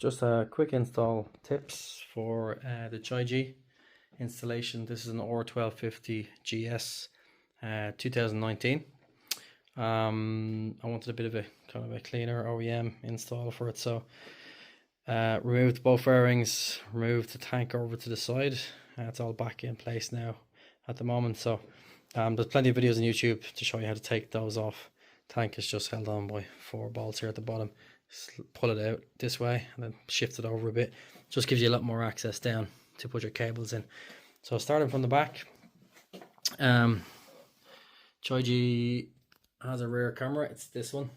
just a quick install tips for the Chigee installation. This is an R1250 GS 2019. I wanted a bit of a kind of a cleaner OEM install for it, so removed both fairings, removed the tank over to the side. It's all back in place now at the moment, so there's plenty of videos on YouTube to show you how to take those off. Tank is just held on by 4 bolts here at the bottom. Just pull it out this way and then shift it over a bit. Just gives you a lot more access down to put your cables in. So starting from the back, Chigee has a rear camera. It's this one.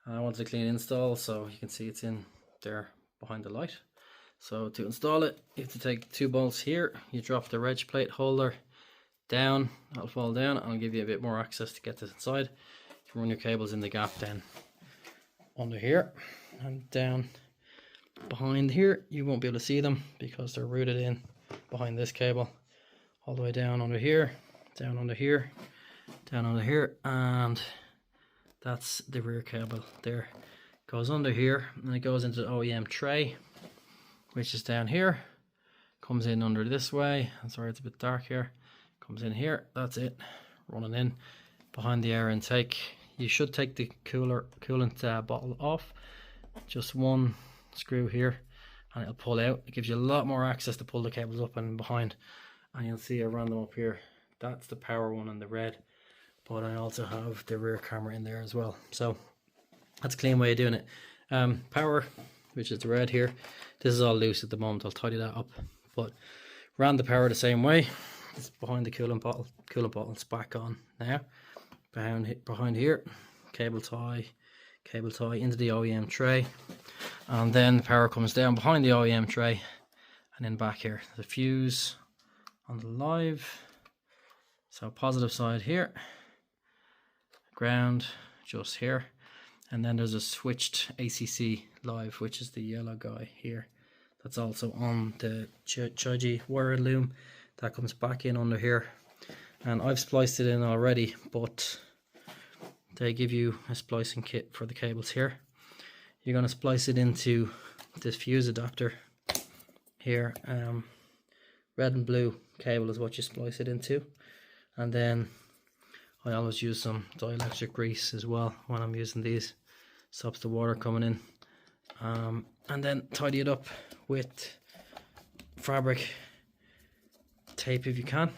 I wanted a clean install, so you can see it's in there behind the light. So to install it, you have to take 2 bolts here. You drop the reg plate holder down. That'll fall down and I'll give you a bit more access to get this inside. You can run your cables in the gap then under here and down behind here. You won't be able to see them because they're rooted in behind this cable, all the way down under here, down under here, down under here, and that's the rear cable there. Goes under here and it goes into the OEM tray, which is down here, comes in under this way. I'm sorry, it's a bit dark here. Comes in here, that's it, running in behind the air intake. You should take the coolant bottle off, just one screw here, and it'll pull out. It gives you a lot more access to pull the cables up and behind. And you'll see I ran them up here. That's the power one in the red, but I also have the rear camera in there as well. So that's a clean way of doing it. Power, which is the red here, this is all loose at the moment. I'll tidy that up, but ran the power the same way. It's behind the coolant bottle. Coolant bottle's back on now. Behind here, cable tie into the OEM tray, and then the power comes down behind the OEM tray, and then back here. The fuse on the live, so positive side here, ground just here, and then there's a switched ACC live, which is the yellow guy here. That's also on the Chigee wire loom. That comes back in under here, and I've spliced it in already, but they give you a splicing kit for the cables here. You're going to splice it into this fuse adapter here. Red and blue cable is what you splice it into, and then I always use some dielectric grease as well when I'm using these. Stops the water coming in, and then tidy it up with fabric tape if you can.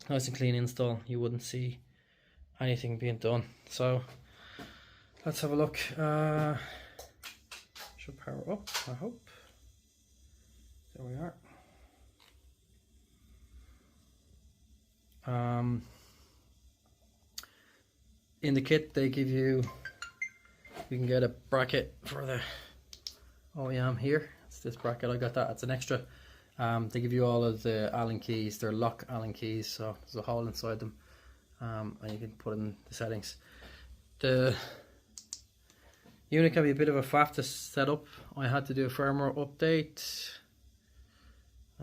Nice and clean install. You wouldn't see anything being done. So let's have a look. Should power up, I hope. There we are. In the kit they give you can get a bracket for the OEM here. It's this bracket, I got that, it's an extra. They give you all of the Allen keys. They're lock Allen keys, so there's a hole inside them, and you can put in the settings. The unit can be a bit of a faff to set up. I had to do a firmware update.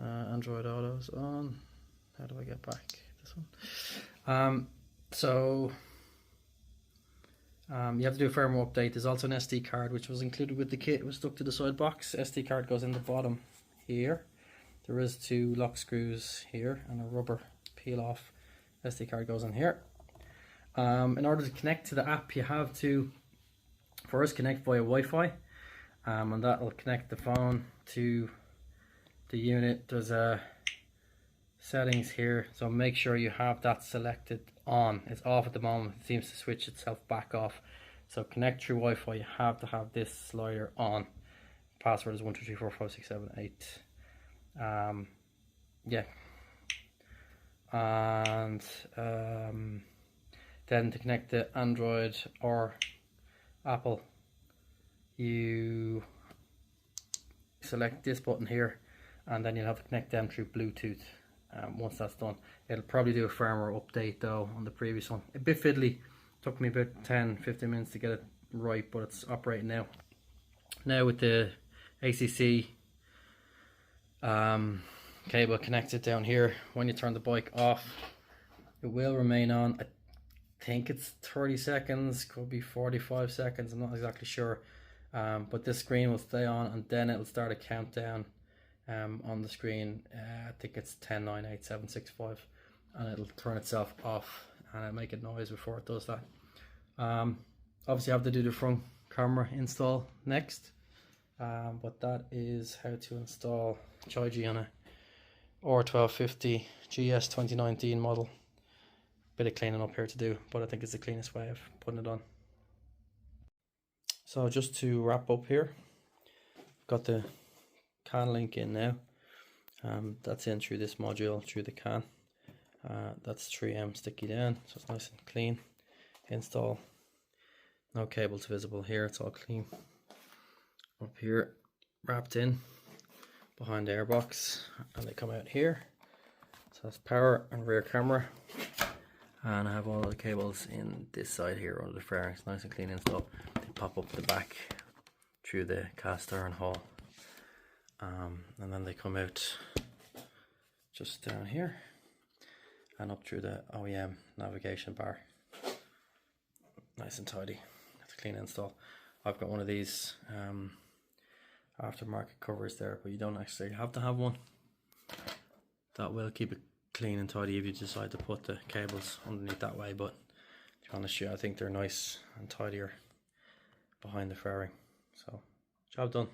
Android Auto's on. How do I get back this one? You have to do a firmware update. There's also an SD card which was included with the kit. It was stuck to the side box. SD card goes in the bottom here. There is 2 lock screws here and a rubber peel off. SD card goes in here. In order to connect to the app, you have to first connect via Wi-Fi, and that will connect the phone to the unit. There's settings here, so make sure you have that selected on. It's off at the moment. It seems to switch itself back off. So connect through Wi-Fi. You have to have this slider on. Password is 1234567 yeah, and then to connect the Android or Apple, you select this button here, and then you'll have to connect them through Bluetooth. Once that's done, it'll probably do a firmware update though on the previous one. A bit fiddly, took me about 10-15 minutes to get it right, but it's operating now. Now with the ACC cable connected down here, when you turn the bike off, it will remain on. I think it's 30 seconds, could be 45 seconds, I'm not exactly sure. But this screen will stay on, and then it'll start a countdown on the screen. I think it's 10, 9, 8, 7, 6, 5, and it'll turn itself off and it'll make a noise before it does that. Obviously I have to do the front camera install next, but that is how to install Chigee on a R1250 GS 2019 model. Bit of cleaning up here to do, but I think it's the cleanest way of putting it on. So just to wrap up here, I've got the CAN link in now. That's in through this module, through the CAN. That's 3M sticky down, so it's nice and clean. Install. No cables visible here, it's all clean. Up here, wrapped in behind the airbox, and they come out here. So that's power and rear camera. And I have all the cables in this side here under the fairings, nice and clean install. They pop up the back through the cast iron hole, and then they come out just down here and up through the OEM navigation bar. Nice and tidy. That's a clean install. I've got one of these aftermarket covers there, but you don't actually have to have one. That will keep it clean and tidy if you decide to put the cables underneath that way, but to be honest with you, I think they're nice and tidier behind the fairing. So, job done.